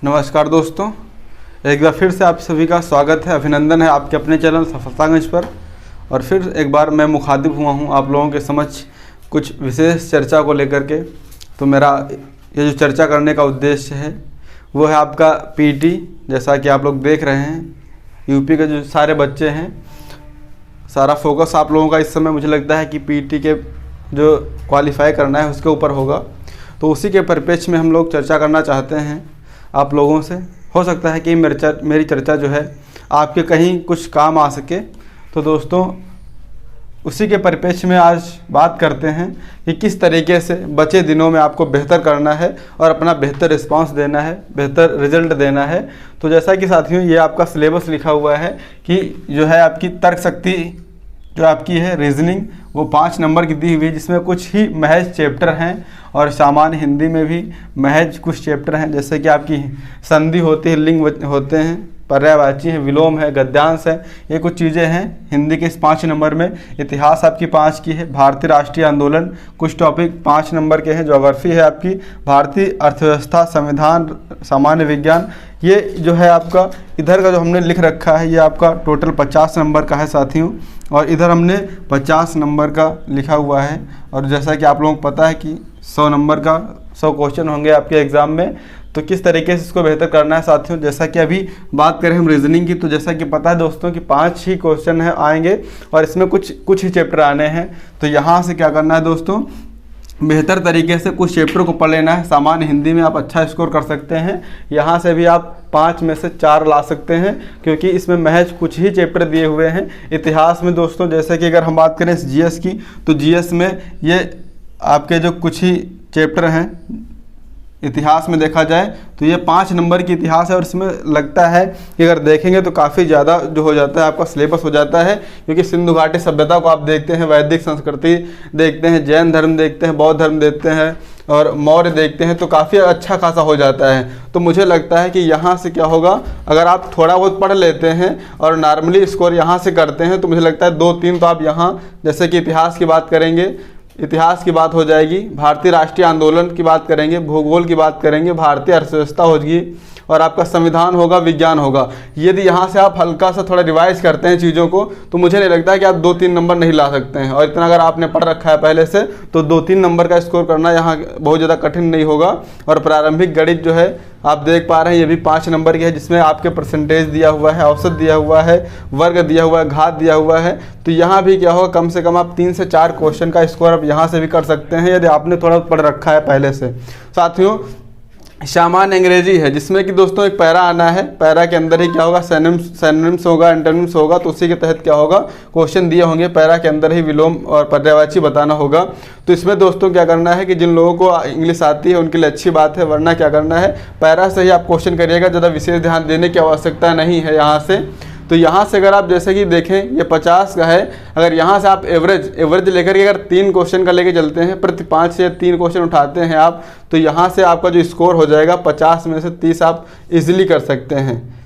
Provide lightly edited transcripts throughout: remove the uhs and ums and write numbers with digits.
नमस्कार दोस्तों, एक बार फिर से आप सभी का स्वागत है, अभिनंदन है आपके अपने चैनल सफलतागंज पर। और फिर एक बार मैं मुखातिब हुआ हूं आप लोगों के समक्ष कुछ विशेष चर्चा को लेकर के। तो मेरा ये जो चर्चा करने का उद्देश्य है वो है आपका पीटी। जैसा कि आप लोग देख रहे हैं, यूपी के जो सारे बच्चे हैं, सारा फोकस आप लोगों का इस समय मुझे लगता है कि पीटी के जो क्वालिफाई करना है उसके ऊपर होगा। तो उसी के परिप्रेक्ष्य में हम लोग चर्चा करना चाहते हैं आप लोगों से। हो सकता है कि मेरी चर्चा जो है आपके कहीं कुछ काम आ सके। तो दोस्तों, उसी के परिप्रेक्ष्य में आज बात करते हैं कि किस तरीके से बचे दिनों में आपको बेहतर करना है और अपना बेहतर रिस्पांस देना है, बेहतर रिजल्ट देना है। तो जैसा कि साथियों, ये आपका सिलेबस लिखा हुआ है कि जो है आपकी तर्क शक्ति जो आपकी है रीजनिंग, वो 5 नंबर की दी हुई है, जिसमें कुछ ही महज चैप्टर हैं और सामान्य हिंदी में भी महज कुछ चैप्टर हैं। जैसे कि आपकी संधि होती है, लिंग होते हैं, पर्यायवाची है, विलोम है, गद्यांश है, ये कुछ चीज़ें हैं हिंदी के इस 5 नंबर में। इतिहास आपकी 5 की है, भारतीय राष्ट्रीय आंदोलन कुछ टॉपिक 5 नंबर के हैं। ज्योग्राफी है आपकी, भारतीय अर्थव्यवस्था, संविधान, सामान्य विज्ञान। ये जो है आपका इधर का जो हमने लिख रखा है ये आपका टोटल 50 नंबर का है साथियों, और इधर हमने 50 नंबर का लिखा हुआ है। और जैसा कि आप लोगों को पता है कि 100 नंबर का 100 क्वेश्चन होंगे आपके एग्ज़ाम में। तो किस तरीके से इसको बेहतर करना है साथियों, जैसा कि अभी बात करें हम रीजनिंग की, तो जैसा कि पता है दोस्तों कि 5 ही क्वेश्चन है आएंगे और इसमें कुछ ही चैप्टर आने हैं। तो यहाँ से क्या करना है दोस्तों, बेहतर तरीके से कुछ चैप्टर को पढ़ लेना है। सामान्य हिंदी में आप अच्छा स्कोर कर सकते हैं, यहाँ से भी आप 5 में से 4 ला सकते हैं, क्योंकि इसमें महज कुछ ही चैप्टर दिए हुए हैं। इतिहास में दोस्तों, जैसे कि अगर हम बात करें जीएस की, तो जीएस में ये आपके जो कुछ ही चैप्टर हैं इतिहास में देखा जाए तो ये 5 नंबर की इतिहास है। और इसमें लगता है कि अगर देखेंगे तो काफ़ी ज़्यादा जो हो जाता है आपका सिलेबस हो जाता है, क्योंकि सिंधु घाटी सभ्यता को आप देखते हैं, वैदिक संस्कृति देखते हैं, जैन धर्म देखते हैं, बौद्ध धर्म देखते हैं और मौर्य देखते हैं, तो काफ़ी अच्छा खासा हो जाता है। तो मुझे लगता है कि यहाँ से क्या होगा, अगर आप थोड़ा बहुत पढ़ लेते हैं और नॉर्मली स्कोर यहाँ से करते हैं, तो मुझे लगता है 2-3 तो आप यहाँ, जैसे कि इतिहास की बात करेंगे, इतिहास की बात हो जाएगी, भारतीय राष्ट्रीय आंदोलन की बात करेंगे, भूगोल की बात करेंगे, भारतीय अर्थव्यवस्था होगी और आपका संविधान होगा, विज्ञान होगा। यदि यहाँ से आप हल्का सा थोड़ा रिवाइज करते हैं चीज़ों को, तो मुझे नहीं लगता है कि आप 2-3 नंबर नहीं ला सकते हैं। और इतना अगर आपने पढ़ रखा है पहले से, तो 2-3 नंबर का स्कोर करना यहाँ बहुत ज़्यादा कठिन नहीं होगा। और प्रारंभिक गणित जो है आप देख पा रहे हैं, ये भी 5 नंबर की है, जिसमें आपके परसेंटेज दिया हुआ है, औसत दिया हुआ है, वर्ग दिया हुआ है, घात दिया हुआ है। तो यहाँ भी क्या होगा, कम से कम आप 3 से 4 क्वेश्चन का स्कोर आप यहाँ से भी कर सकते हैं, यदि आपने थोड़ा पढ़ रखा है पहले से। साथियों, सामान्य अंग्रेजी है, जिसमें कि दोस्तों एक पैरा आना है। पैरा के अंदर ही क्या होगा, सिनोनिम्स होगा, एंटोनिम्स होगा। तो उसी के तहत क्या होगा, क्वेश्चन दिए होंगे, पैरा के अंदर ही विलोम और पर्यायवाची बताना होगा। तो इसमें दोस्तों क्या करना है कि जिन लोगों को इंग्लिश आती है उनके लिए अच्छी बात है, वरना क्या करना है, पैरा से ही आप क्वेश्चन करिएगा, ज़्यादा विशेष ध्यान देने की आवश्यकता नहीं है यहाँ से। तो यहाँ से अगर आप जैसे कि देखें, ये 50 का है, अगर यहाँ से आप एवरेज लेकर के अगर 3 क्वेश्चन का लेके चलते हैं, प्रति 5 से 3 क्वेश्चन उठाते हैं आप, तो यहाँ से आपका जो स्कोर हो जाएगा 50 में से 30 आप इजीली कर सकते हैं,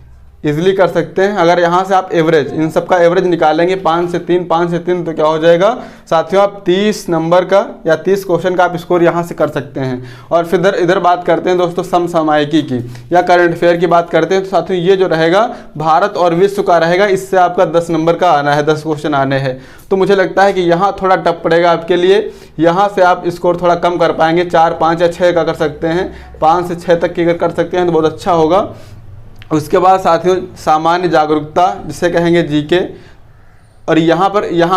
इजीली कर सकते हैं। अगर यहाँ से आप एवरेज, इन सब का एवरेज निकालेंगे 5 से 3, तो क्या हो जाएगा साथियों, आप 30 नंबर का या 30 क्वेश्चन का आप स्कोर यहाँ से कर सकते हैं। और फिर इधर बात करते हैं दोस्तों समसामयिकी की या करंट अफेयर की बात करते हैं, तो साथियों ये जो रहेगा भारत और विश्व का रहेगा, इससे आपका 10 नंबर का आना है, 10 क्वेश्चन आने हैं। तो मुझे लगता है कि यहाँ थोड़ा टफ पड़ेगा आपके लिए, यहाँ से आप स्कोर थोड़ा कम कर पाएंगे, 4, 5 या 6 का कर सकते हैं, 5 से 6 तक की अगर कर सकते हैं तो बहुत अच्छा होगा। उसके बाद साथियों सामान्य जागरूकता, जिसे कहेंगे जीके, और यहाँ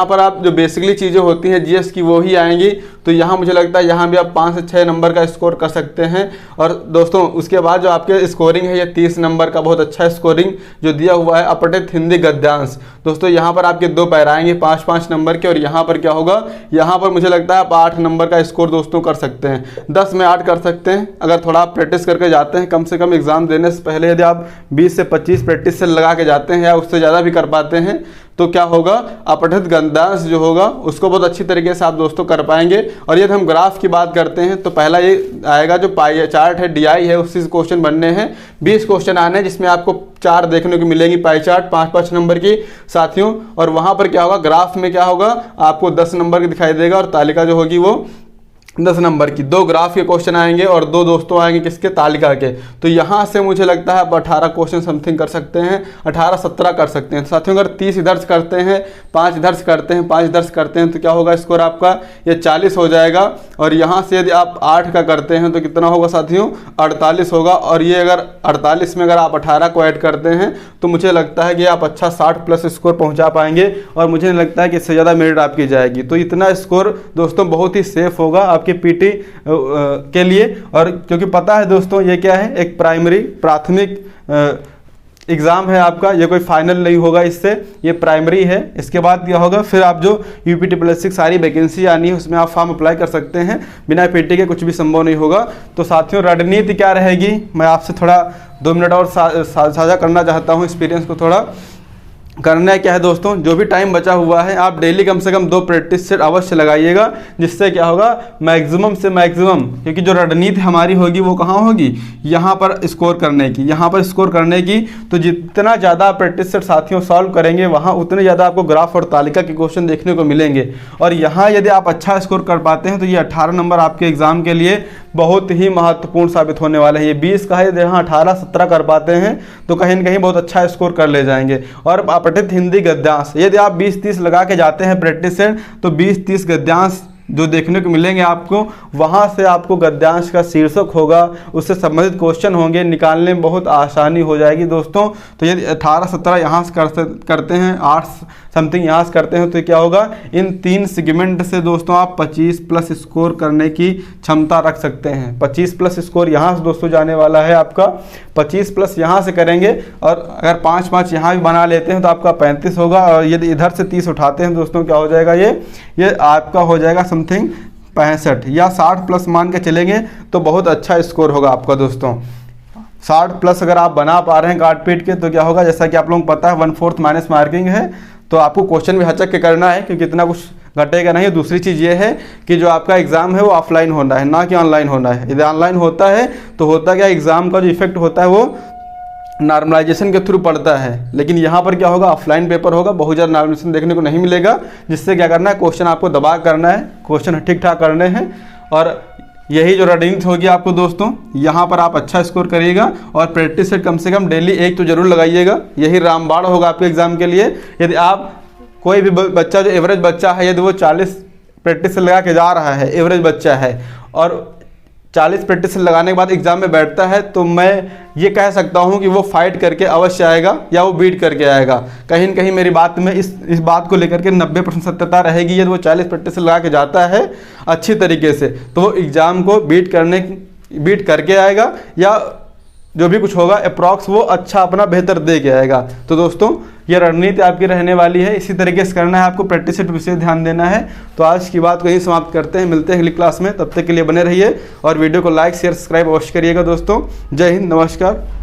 पर आप जो बेसिकली चीज़ें होती हैं जीएस की वो ही आएंगी। तो यहाँ मुझे लगता है यहाँ भी आप 5 से 6 नंबर का स्कोर कर सकते हैं। और दोस्तों उसके बाद जो आपके स्कोरिंग है, ये 30 नंबर का बहुत अच्छा स्कोरिंग जो दिया हुआ है, अपठित हिंदी गद्यांश। दोस्तों यहाँ पर आपके 2 पैरा आएंगे 5-5 नंबर के, और यहाँ पर क्या होगा, यहाँ पर मुझे लगता है आप 8 नंबर का स्कोर दोस्तों कर सकते हैं, 10 में 8 कर सकते हैं। अगर थोड़ा आप प्रैक्टिस करके जाते हैं, कम से कम एग्जाम देने से पहले यदि आप 20 से 25 प्रैक्टिस से लगा के जाते हैं या उससे ज़्यादा भी कर पाते हैं, तो क्या होगा, अपठित गद्यांश जो होगा उसको बहुत अच्छी तरीके से आप दोस्तों कर पाएंगे। और यदि हम ग्राफ की बात करते हैं, तो पहला ये आएगा जो पाई चार्ट है, डीआई है, उससे क्वेश्चन बनने हैं। 20 क्वेश्चन आने हैं, जिसमें आपको 4 देखने को मिलेंगी पाई चार्ट 5-5 नंबर की साथियों। और वहां पर क्या होगा, ग्राफ में क्या होगा, आपको 10 नंबर की दिखाई देगा और तालिका जो होगी वो 10 नंबर की 2 ग्राफ के क्वेश्चन आएंगे और 2 दोस्तों आएंगे किसके, तालिका के। तो यहाँ से मुझे लगता है आप 18 क्वेश्चन समथिंग कर सकते हैं, 18-17 कर सकते हैं। साथियों अगर 30 इधर से करते हैं, 5 इधर से करते हैं, 5 इधर से करते हैं तो क्या होगा स्कोर आपका, ये 40 हो जाएगा। और यहाँ से यदि आप 8 का करते हैं तो कितना होगा साथियों, 48 होगा। और ये अगर 48 में अगर आप 18 को ऐड करते हैं तो मुझे लगता है कि आप अच्छा 60+ स्कोर पहुँचा पाएंगे। और मुझे नहीं लगता है कि इससे ज़्यादा मेरिट आपकी जाएगी। तो इतना स्कोर दोस्तों बहुत ही सेफ होगा आपके पीटी के लिए। और क्योंकि पता है दोस्तों ये क्या है, एक प्राथमिक एग्ज़ाम है आपका, ये कोई फाइनल नहीं होगा, इससे ये प्राइमरी है। इसके बाद क्या होगा, फिर आप जो UPT+6 सारी वैकेंसी आनी है उसमें आप फॉर्म अप्लाई कर सकते हैं, बिना पीटी के कुछ भी संभव नहीं होगा। तो साथियों रणनीति क्या रहेगी, मैं आपसे थोड़ा 2 मिनट और साझा करना चाहता हूँ, एक्सपीरियंस को थोड़ा। करना है क्या है दोस्तों, जो भी टाइम बचा हुआ है आप डेली कम से कम 2 प्रैक्टिस सेट अवश्य लगाइएगा, जिससे क्या होगा मैक्सिमम से मैक्सिमम, क्योंकि जो रणनीति हमारी होगी वो कहाँ होगी, यहाँ पर स्कोर करने की, यहाँ पर स्कोर करने की। तो जितना ज़्यादा प्रैक्टिस सेट साथियों सॉल्व करेंगे वहाँ उतने ज़्यादा आपको ग्राफ और तालिका के क्वेश्चन देखने को मिलेंगे। और यहाँ यदि आप अच्छा स्कोर कर पाते हैं तो ये 18 नंबर आपके एग्जाम के लिए बहुत ही महत्वपूर्ण साबित होने वाले हैं। ये 20 का है, यहाँ 18-17 कर पाते हैं तो कहीं न कहीं बहुत अच्छा स्कोर कर ले जाएंगे। और अपठित हिंदी गद्यांश यदि आप 20-30 लगा के जाते हैं प्रैक्टिस से तो 20-30 गद्यांश जो देखने को मिलेंगे आपको, वहाँ से आपको गद्यांश का शीर्षक होगा, उससे संबंधित क्वेश्चन होंगे, निकालने में बहुत आसानी हो जाएगी दोस्तों। तो यदि 18-17 यहाँ से करते हैं, 8 समथिंग यहाँ से करते हैं तो क्या होगा, इन 3 सेगमेंट से दोस्तों आप 25+ स्कोर करने की क्षमता रख सकते हैं। 25+ स्कोर यहाँ से दोस्तों जाने वाला है आपका, 25+ यहाँ से करेंगे और अगर 5-5 यहाँ भी बना लेते हैं तो आपका 35 होगा। और यदि इधर से 30 उठाते हैं दोस्तों क्या हो जाएगा, ये आपका हो जाएगा समथिंग 65 या 60+ मान के चलेंगे तो बहुत अच्छा स्कोर होगा आपका दोस्तों। 60+ अगर आप बना पा रहे हैं काट पीट के तो क्या होगा, जैसा कि आप लोगों को पता है 1/4 माइनस मार्किंग है, तो आपको क्वेश्चन भी हचक के करना है क्योंकि इतना कुछ घटेगा नहीं। दूसरी चीज़ ये है कि जो आपका एग्ज़ाम है वो ऑफलाइन होना है, ना कि ऑनलाइन होना है। यदि ऑनलाइन होता है तो होता क्या, एग्ज़ाम का जो इफेक्ट होता है वो नॉर्मलाइजेशन के थ्रू पड़ता है, लेकिन यहाँ पर क्या होगा, ऑफलाइन पेपर होगा, बहुत ज़्यादा नॉर्मलाइजेशन देखने को नहीं मिलेगा। जिससे क्या करना है, क्वेश्चन आपको दबा करना है, क्वेश्चन ठीक ठाक करने हैं। और यही जो रणनीति होगी आपको दोस्तों, यहाँ पर आप अच्छा स्कोर करिएगा और प्रैक्टिस सेट कम से कम डेली 1 तो जरूर लगाइएगा। यही रामबाण होगा आपके एग्जाम के लिए। यदि आप कोई भी बच्चा जो एवरेज बच्चा है, यदि वो 40 प्रैक्टिस सेट लगा के जा रहा है, एवरेज बच्चा है, और 40 प्रैक्टिस सेट लगाने के बाद एग्जाम में बैठता है, तो मैं ये कह सकता हूँ कि वो फाइट करके अवश्य आएगा या वो बीट करके आएगा। कहीं न कहीं मेरी बात में इस बात को लेकर के 90% सत्यता रहेगी। यदि वो 40 प्रैक्टिस सेट लगा के जाता है अच्छी तरीके से तो वो एग्ज़ाम को बीट करके आएगा, या जो भी कुछ होगा अप्रॉक्स वो अच्छा अपना बेहतर दे के आएगा। तो दोस्तों ये रणनीति आपकी रहने वाली है, इसी तरीके से करना है आपको, प्रैक्टिस सेट विशेष ध्यान देना है। तो आज की बात को यही समाप्त करते हैं, मिलते हैं अगली क्लास में, तब तक के लिए बने रहिए और वीडियो को लाइक शेयर सब्सक्राइब अवश्य करिएगा दोस्तों। जय हिंद, नमस्कार।